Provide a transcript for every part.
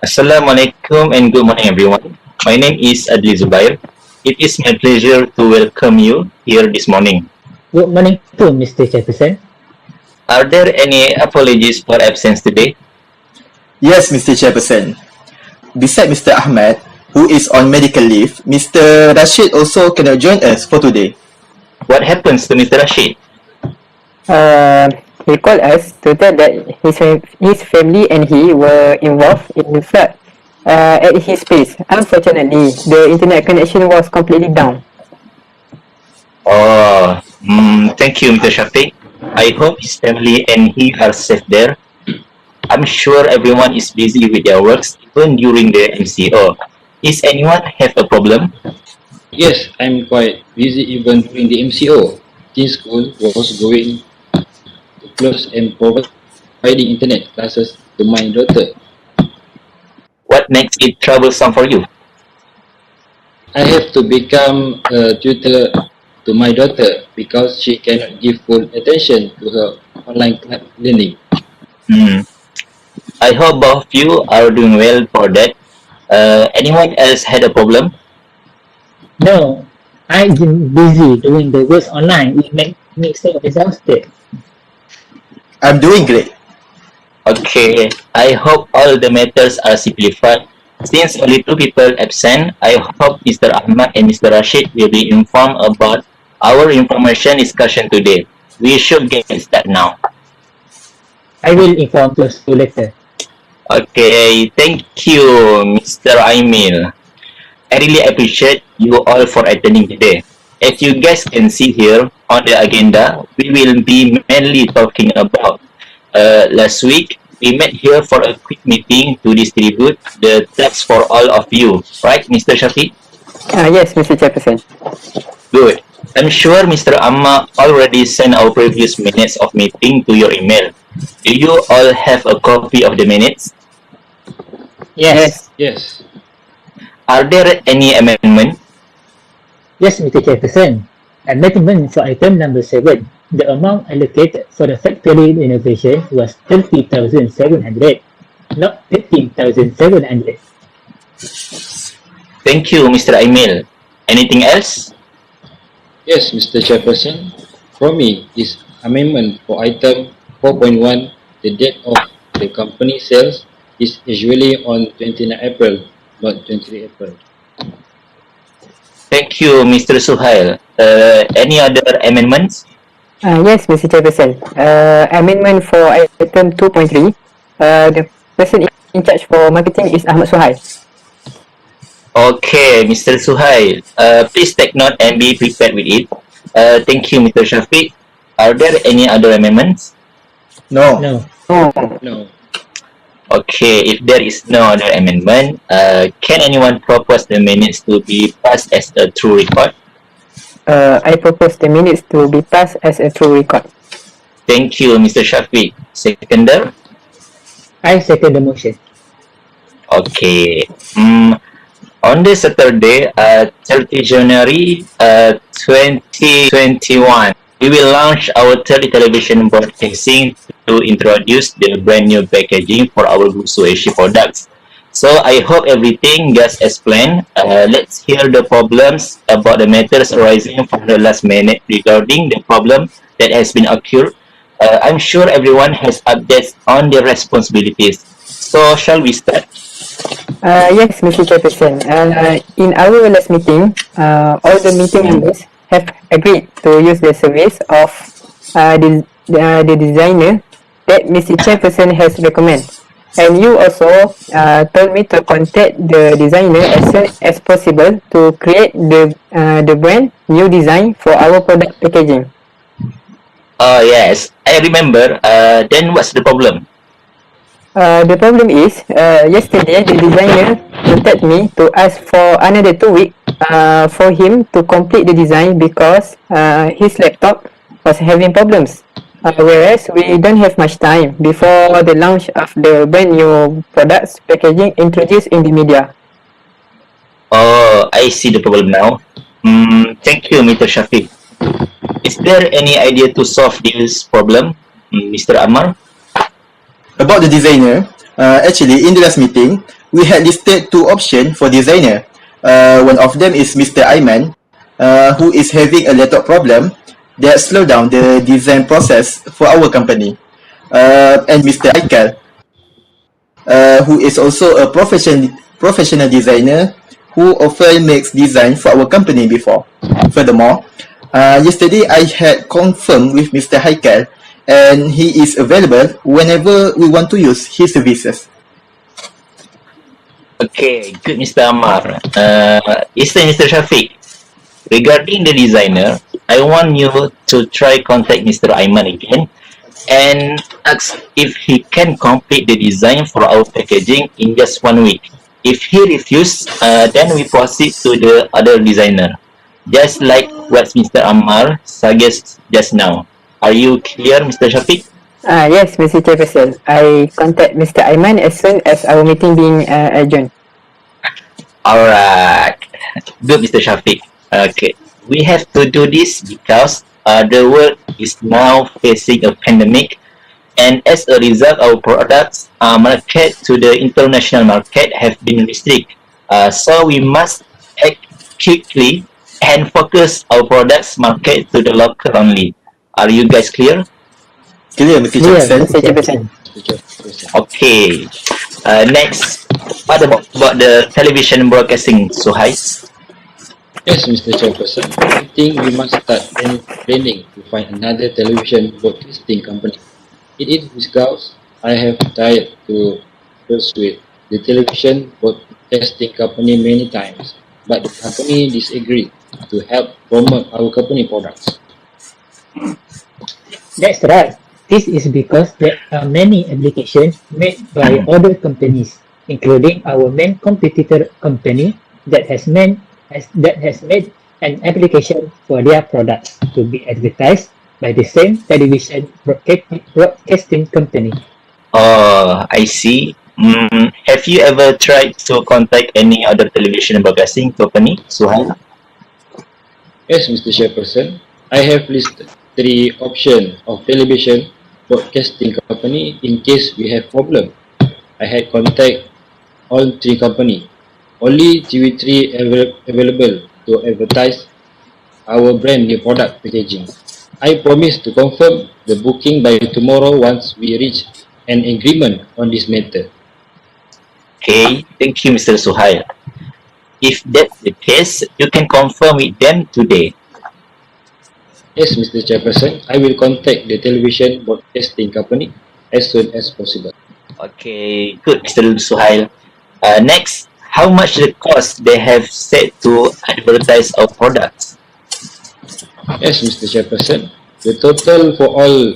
Assalamualaikum and good morning everyone. My name is ADLI ZUBAIR. It is my pleasure to welcome you here this morning. Good morning to Mr. Jefferson. Are there any apologies for absence today? Yes, Mr. Chairperson. Beside Mr. Ahmad, who is on medical leave, Mr. Rashid also cannot join us for today. What happens to Mr. Rashid? He called us to tell that his family and he were involved in the flood at his place. Unfortunately, the internet connection was completely down. Oh, thank you, Mr. Shafiq. I hope his family and he are safe there. I'm sure everyone is busy with their works, even during the MCO. Is anyone have a problem? Yes, I'm quite busy even during the MCO. Since school was going to close and providing internet classes to my daughter. What makes it troublesome for you? I have to become a tutor to my daughter because she cannot give full attention to her online learning. I hope both of you are doing well for that. Anyone else had a problem? No, I've been busy doing the work online. It makes me so exhausted. I'm doing great. Okay, I hope all the matters are simplified. Since only two people absent, I hope Mr. Ahmad and Mr. Rashid will be informed about our information discussion today. We should get started now. I will inform you later. Okay, thank you, Mr. AIMIL. I really appreciate you all for attending today. As you guys can see here on the agenda, we will be mainly talking about last week we met here for a quick meeting to distribute the text for all of you, right, Mr. Shafiq? Yes, Mr. Chairperson. Good. I'm sure Mr. Ammar already sent our previous minutes of meeting to your email. Do you all have a copy of the minutes? Yes. Yes. Are there any amendments? Yes, Mr. Jefferson. Amendment for item number 7. The amount allocated for the factory renovation was 30,700, not 15,700. Thank you, Mr. AIMIL. Anything else? Yes, Mr. Chairperson. For me, this amendment for item 4.1, the date of the company sales is usually on 29 April, not 23 April. Thank you, Mr. SUHAIL. Any other amendments? Yes, Mr. Chairperson. Amendment for item 2.3. The person in charge for marketing is Ahmad Suhail. Okay, Mr. SUHAIL. Please take note and be prepared with it. Thank you, Mr. Shafiq. Are there any other amendments? No. No. No. Okay, if there is no other amendment, can anyone propose the minutes to be passed as a true record? I propose the minutes to be passed as a true record. Thank you, Mr. Shafiq. Seconder? I second the motion. Okay. On this Saturday, 30 January 2021, we will launch our third television broadcasting to introduce the brand new packaging for our Guksu Oishi products. So I hope everything goes as planned. Let's hear the problems about the matters arising from the last minute regarding the problem that has been occurred. I'm sure everyone has updates on their responsibilities. So shall we start? Yes, Mr. Chairperson. In our last meeting, all the meeting members have agreed to use the service of the designer that Mr. Chairperson has recommended. And you also told me to contact the designer as soon as possible to create the brand new design for our product packaging. Oh yes, I remember. Then what's the problem? The problem is, yesterday the designer contacted me to ask for another 2 weeks for him to complete the design because his laptop was having problems. Whereas we don't have much time before the launch of the brand new products packaging introduced in the media. Oh, I see the problem now. Thank you, Mr. Shafiq. Is there any idea to solve this problem, Mr. Ammar? About the designer, actually in the last meeting, we had listed two options for designer. One of them is Mr. Aiman, who is having a laptop problem that slow down the design process for our company. And Mr. Haikal, who is also a professional designer who often makes design for our company before. Furthermore, yesterday I had confirmed with Mr. Haikal and he is available whenever we want to use his services. Okay, good, Mr. Ammar. Mr. Shafiq, regarding the designer, I want you to try contact Mr. Aiman again and ask if he can complete the design for our packaging in just 1 week. If he refuses, then we proceed to the other designer, just like what Mr. Ammar suggests just now. Are you clear, Mr. Shafiq? Yes, Mr. Chairperson. I contact Mr. Aiman as soon as our meeting being adjourned. Alright, good, Mr. Shafiq. Okay, we have to do this because the world is now facing a pandemic, and as a result, our products market to the international market have been restricted. So we must act quickly and focus our products market to the local only. Are you guys clear? Clear, Mr. Clear, Chairperson? Mr. Chairperson. Mr. Chairperson. Okay. Next, what about the television broadcasting, Suhai? Yes, Mr. Chairperson. I think we must start planning to find another television broadcasting company. It is because I have tried to persuade the television broadcasting company many times, but the company disagreed to help promote our company products. That's right. This is because there are many applications made by other companies, including our main competitor company that has made an application for their products to be advertised by the same television broadcasting company. Oh, I see. Have you ever tried to contact any other television broadcasting company, Suhail? Yes, Mr. Chairperson, I have listed three options of television broadcasting company in case we have problem. I had contact all three company. Only TV3 available to advertise our brand new product packaging. I promise to confirm the booking by tomorrow once we reach an agreement on this matter. Okay, thank you, Mr. Suhail. If that's the case, you can confirm with them today. Yes, Mr. Chairperson, I will contact the television broadcasting company as soon as possible. Okay, good, Mr. Suhail. Next, how much the cost they have set to advertise our products? Yes, Mr. Chairperson, the total for all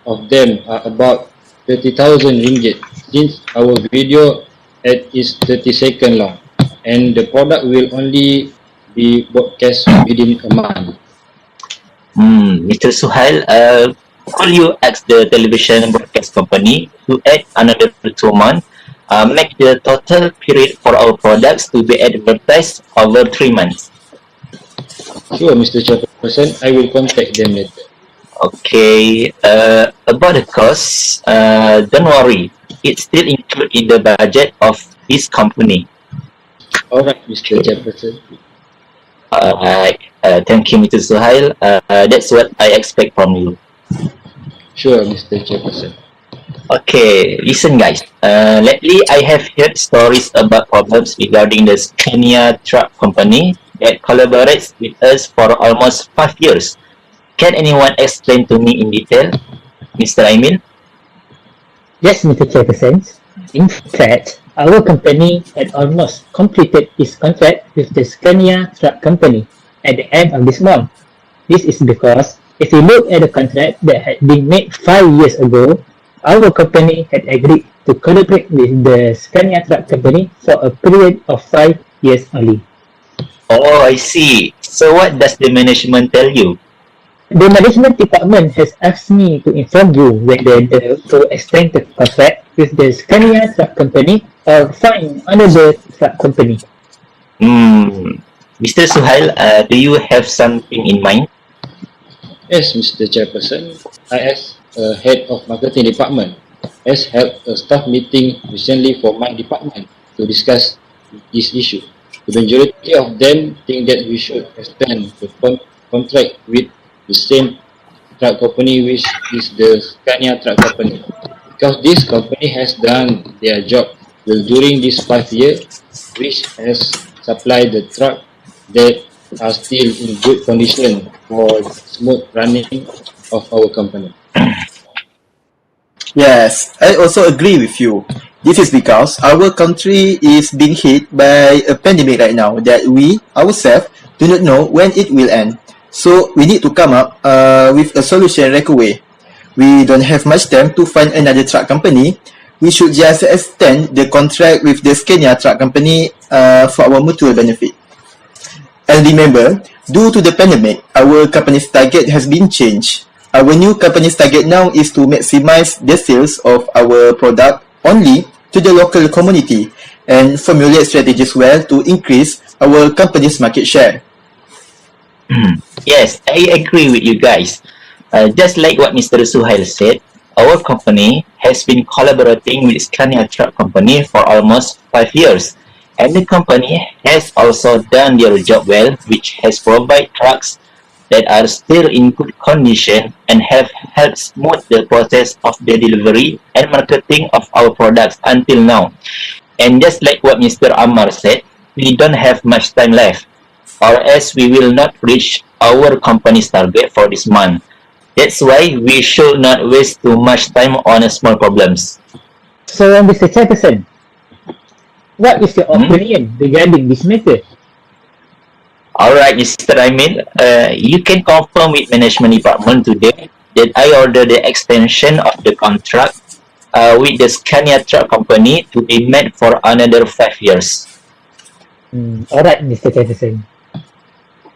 of them are about 30,000 ringgit since our video ad is 30 seconds long and the product will only be broadcast within a month. Mr. Suhail, could you ask the television broadcast company to add another 2 months, make the total period for our products to be advertised over 3 months? Sure, Mr. Chairperson, I will contact them later. Okay, about the cost, don't worry, it's still included in the budget of this company. Alright, Mr. Chairperson. Thank you, Mr. Suhail. That's what I expect from you. Sure, Mr. Chairperson. Okay, listen guys. Lately, I have heard stories about problems regarding the Scania truck company that collaborates with us for almost 5 years. Can anyone explain to me in detail, Mr. Aimil? Yes, Mr. Chairperson. In fact, our company had almost completed its contract with the Scania truck company at the end of this month. This is because if you look at the contract that had been made 5 years ago, our company had agreed to collaborate with the Scania truck company for a period of 5 years only. Oh, I see. So what does the management tell you? The management department has asked me to inform you whether to extend the contract with the Scania truck company or find another truck company. Mr. Suhail, do you have something in mind? Yes, Mr. Chairperson, I as head of marketing department has held a staff meeting recently for my department to discuss this issue. The majority of them think that we should extend the contract with the same truck company, which is the Scania truck company, because this company has done their job well during this 5 years, which has supplied the truck that are still in good condition for smooth running of our company. Yes, I also agree with you. This is because our country is being hit by a pandemic right now that we ourselves do not know when it will end. So we need to come up with a solution right away. We don't have much time to find another truck company. We should just extend the contract with the Scania truck company for our mutual benefit. And remember, due to the pandemic, our company's target has been changed. Our new company's target now is to maximize the sales of our product only to the local community and formulate strategies well to increase our company's market share. Yes, I agree with you guys. Just like what Mr. Suhail said, our company has been collaborating with Scania Truck Company for almost 5 years. And the company has also done their job well, which has provided trucks that are still in good condition and have helped smooth the process of the delivery and marketing of our products until now. And just like what Mr. Ammar said, we don't have much time left, or else we will not reach our company's target for this month. That's why we should not waste too much time on small problems. So, Mr. Chairperson, what is your opinion regarding this matter? Alright, Mr. Aimil, you can confirm with management department today that I ordered the extension of the contract with the Scania Truck Company to be met for another 5 years. Alright, Mr. Chairperson.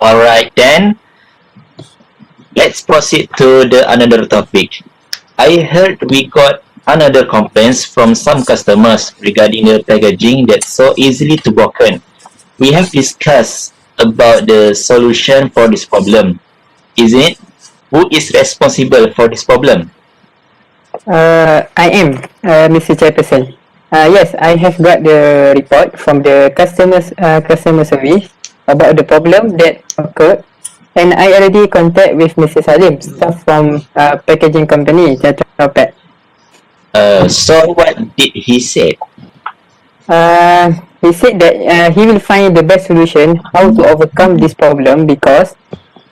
Alright then, let's proceed to the another topic. I heard we got another complaints from some customers regarding the packaging that's so easily to broken. We have discussed about the solution for this problem. Is it? Who is responsible for this problem? I am, Mr. Chairperson. Yes, I have got the report from the customer service about the problem that occurred, and I already contact with Mr. Salim, staff from packaging company, Tetra Pak. So what did he say? He said that he will find the best solution how to overcome this problem because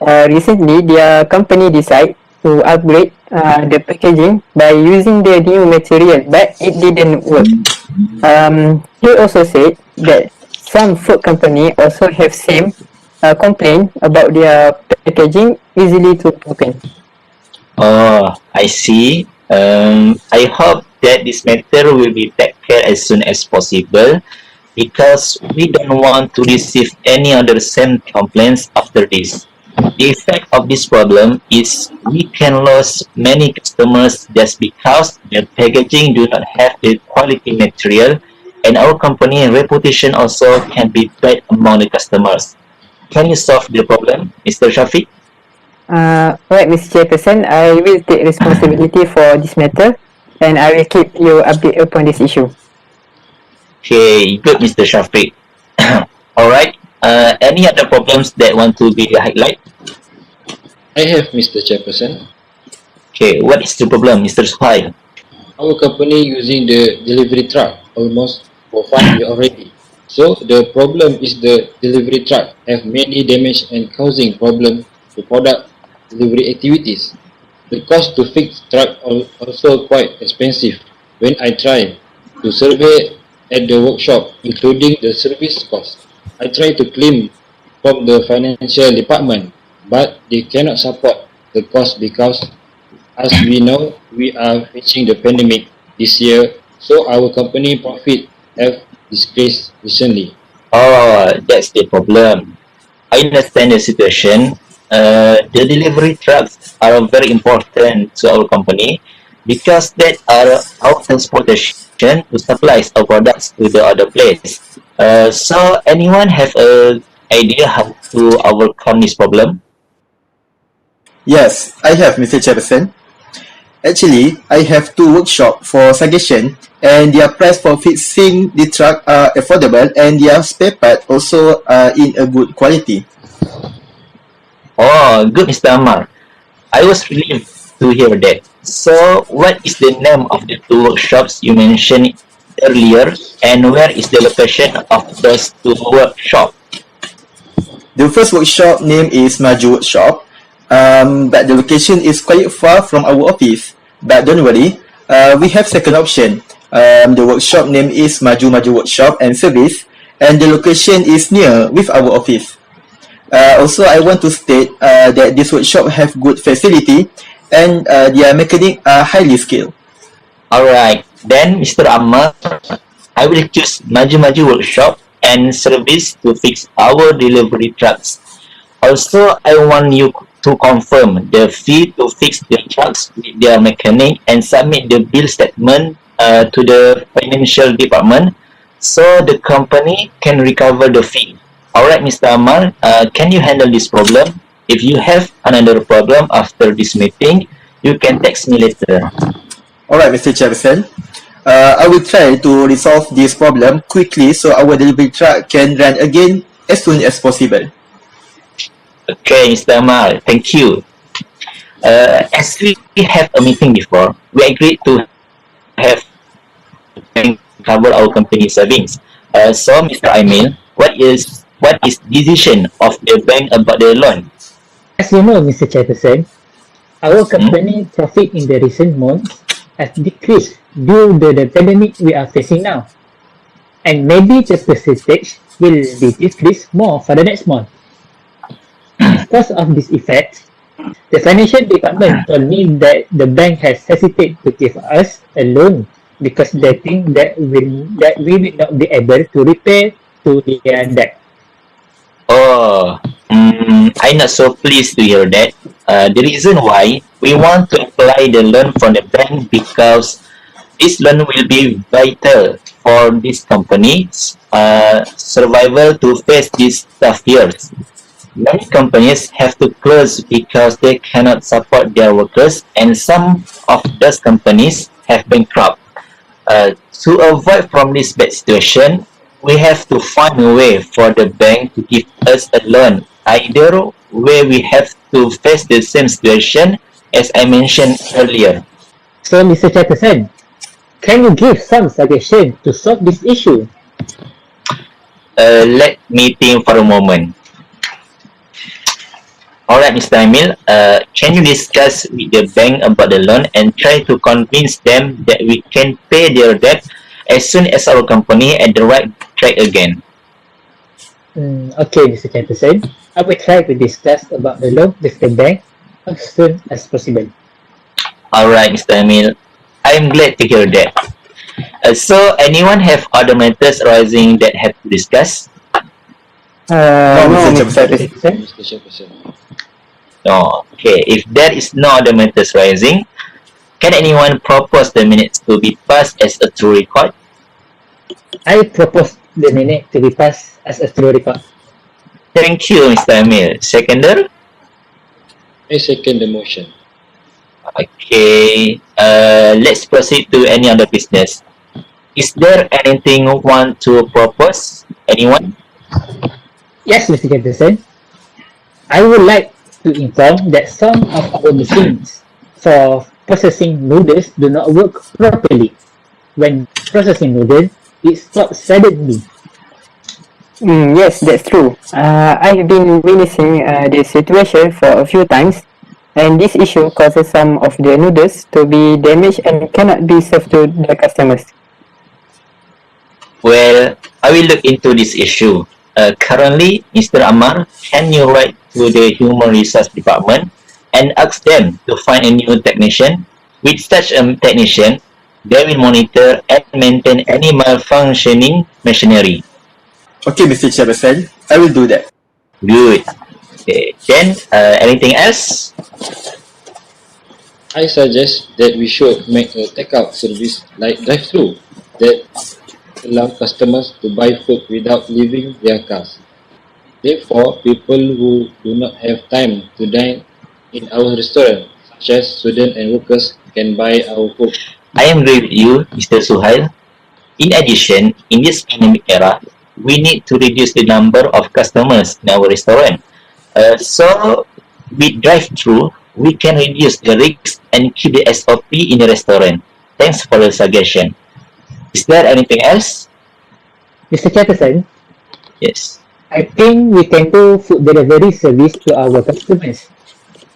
recently their company decided to upgrade the packaging by using the new material, but it didn't work. He also said that some food company also have same complaint about their packaging easily to broken. Oh, I see. I hope that this matter will be taken care as soon as possible because we don't want to receive any other same complaints after this. The effect of this problem is we can lose many customers just because their packaging do not have the quality material, and our company reputation also can be bad among the customers. Can you solve the problem, Mr. Shafiq? Alright, Mr. Chairperson, I will take responsibility for this matter and I will keep you updated upon this issue. Okay, good, Mr. Shafiq. Alright, any other problems that want to be highlighted? I have, Mr. Chairperson. Okay, what is the problem, Mr. Suhail? Our company using the delivery truck almost for 5 years already. So the problem is the delivery truck have many damage and causing problem to product delivery activities. The cost to fix truck also quite expensive. When I try to survey at the workshop, including the service cost, I try to claim from the financial department, but they cannot support the cost because, as we know, we are facing the pandemic this year, so our company profit have decreased recently. Oh, that's the problem. I understand the situation. The delivery trucks are very important to our company because that are our transportation to supply our products to the other place. So anyone have a idea how to overcome this problem? Yes, I have, Mr. Chairperson. Actually, I have two workshops for suggestion, and their price for fixing the truck are affordable, and their spare part also are in a good quality. Oh, good, Mr. Ammar. I was relieved to hear that. So, what is the name of the two workshops you mentioned earlier, and where is the location of those two workshops? The first workshop name is Maju Workshop, but the location is quite far from our office. But don't worry, we have second option. The workshop name is Maju Maju Workshop and Service, and the location is near with our office. Also, I want to state that this workshop have good facility and their mechanic are highly skilled. Alright, then Mr. Ammar, I will choose Maju Maju Workshop and Service to fix our delivery trucks. Also, I want you to confirm the fee to fix the trucks with their mechanic and submit the bill statement to the financial department so the company can recover the fee. Alright, Mr. Ammar, can you handle this problem? If you have another problem after this meeting, you can text me later. Alright, Mr. Chairperson. I will try to resolve this problem quickly so our delivery truck can run again as soon as possible. Okay, Mr. Ammar, thank you. As we have a meeting before, we agreed to have cover our company savings. So, Mr. IMIL, what is decision of the bank about the loan? As you know, Mr. Chairperson, our company profit in the recent months has decreased due to the pandemic we are facing now. And maybe the percentage will be decreased more for the next month. Because of this effect, the financial department told me that the bank has hesitated to give us a loan because they think that we will not be able to repay to their debt. Oh, I'm not so pleased to hear that. The reason why we want to apply the loan from the bank because this loan will be vital for this company's survival to face these tough years. Many companies have to close because they cannot support their workers, and some of those companies have bankrupt. To avoid from this bad situation, we have to find a way for the bank to give us a loan. Either way, we have to face the same situation as I mentioned earlier. So, Mr. Chairperson, can you give some suggestion to solve this issue? Let me think for a moment. Alright, Mr. Emil, can you discuss with the bank about the loan and try to convince them that we can pay their debt as soon as our company at the right track again? Okay, Mr. Chairperson, I will try to discuss about the loan with the bank as soon as possible. Alright, Mr. Emil, I'm glad to hear that. So, anyone have other matters arising that have to discuss? No, No, Mr. Mr. Chairperson. Chairperson? Mr. Chairperson. No. Okay, if there is no other matters rising, can anyone propose the minutes to be passed as a true record? I propose the minute to be passed as a true record. Thank you, Mr. Emil. Seconder? I second the motion. Okay, let's proceed to any other business. Is there anything you want to propose? Anyone? Yes, Mr. Chairperson, I would like to inform that some of our machines for processing noodles do not work properly. When processing noodles, it stops suddenly. Yes, that's true. I've been witnessing this situation for a few times, and this issue causes some of the noodles to be damaged and cannot be served to the customers. Well, I will look into this issue. Currently, Mr. Ammar, can you write to the Human Resource Department and ask them to find a new technician? With such a technician, they will monitor and maintain any malfunctioning machinery. Okay, Mr. Chairperson, I will do that. Good. Okay. Then, anything else? I suggest that we should make a takeout service like drive-through that allow customers to buy food without leaving their cars. Therefore, people who do not have time to dine in our restaurant, such as students and workers, can buy our food. I am agree with you, Mr. Suhail. In addition, in this pandemic era, we need to reduce the number of customers in our restaurant. So, with drive-through, we can reduce the risks and keep the SOP in the restaurant. Thanks for the suggestion. Is there anything else? Mr. Chairperson, Yes. I think we can do food delivery service to our customers.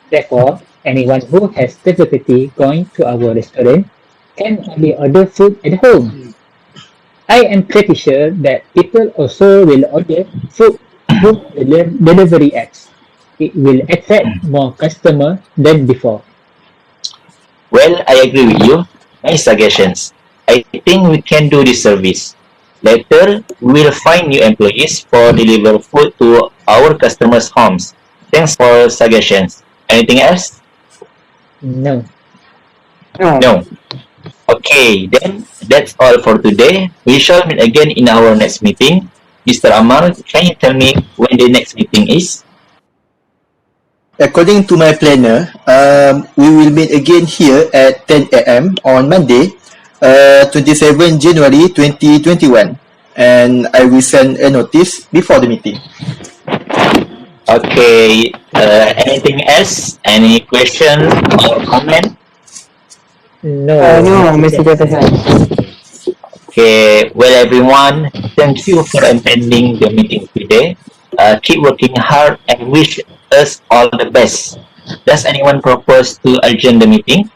Therefore, anyone who has difficulty going to our restaurant can only order food at home. I am pretty sure that people also will order food through delivery apps. It will attract more customers than before. Well, I agree with you. Nice suggestions. I think we can do this service. Later, we will find new employees for deliver food to our customers' homes. Thanks for suggestions. Anything else? No. No. No. Okay, then that's all for today. We shall meet again in our next meeting. Mr. Ammar, can you tell me when the next meeting is? According to my planner, we will meet again here at 10 a.m. on Monday, 27 January 2021, and I will send a notice before the meeting. Okay, anything else? Any question or comment? No, No, Mr. Mr. Chairperson. Chairperson. Okay, well everyone, thank you for attending the meeting today. Keep working hard and wish us all the best. Does anyone propose to adjourn the meeting?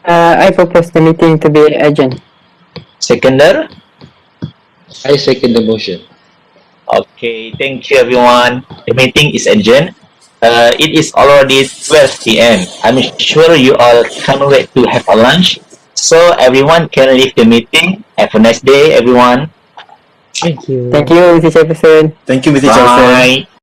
I propose the meeting to be urgent. Seconder? I second the motion. Okay, thank you everyone. The meeting is adjourned. It is already 12 p.m. I'm sure you all can't wait to have a lunch. So everyone can leave the meeting. Have a nice day, everyone. Thank you. Thank you, Mr. Chairperson. Thank you, Mr. Chairperson. Bye.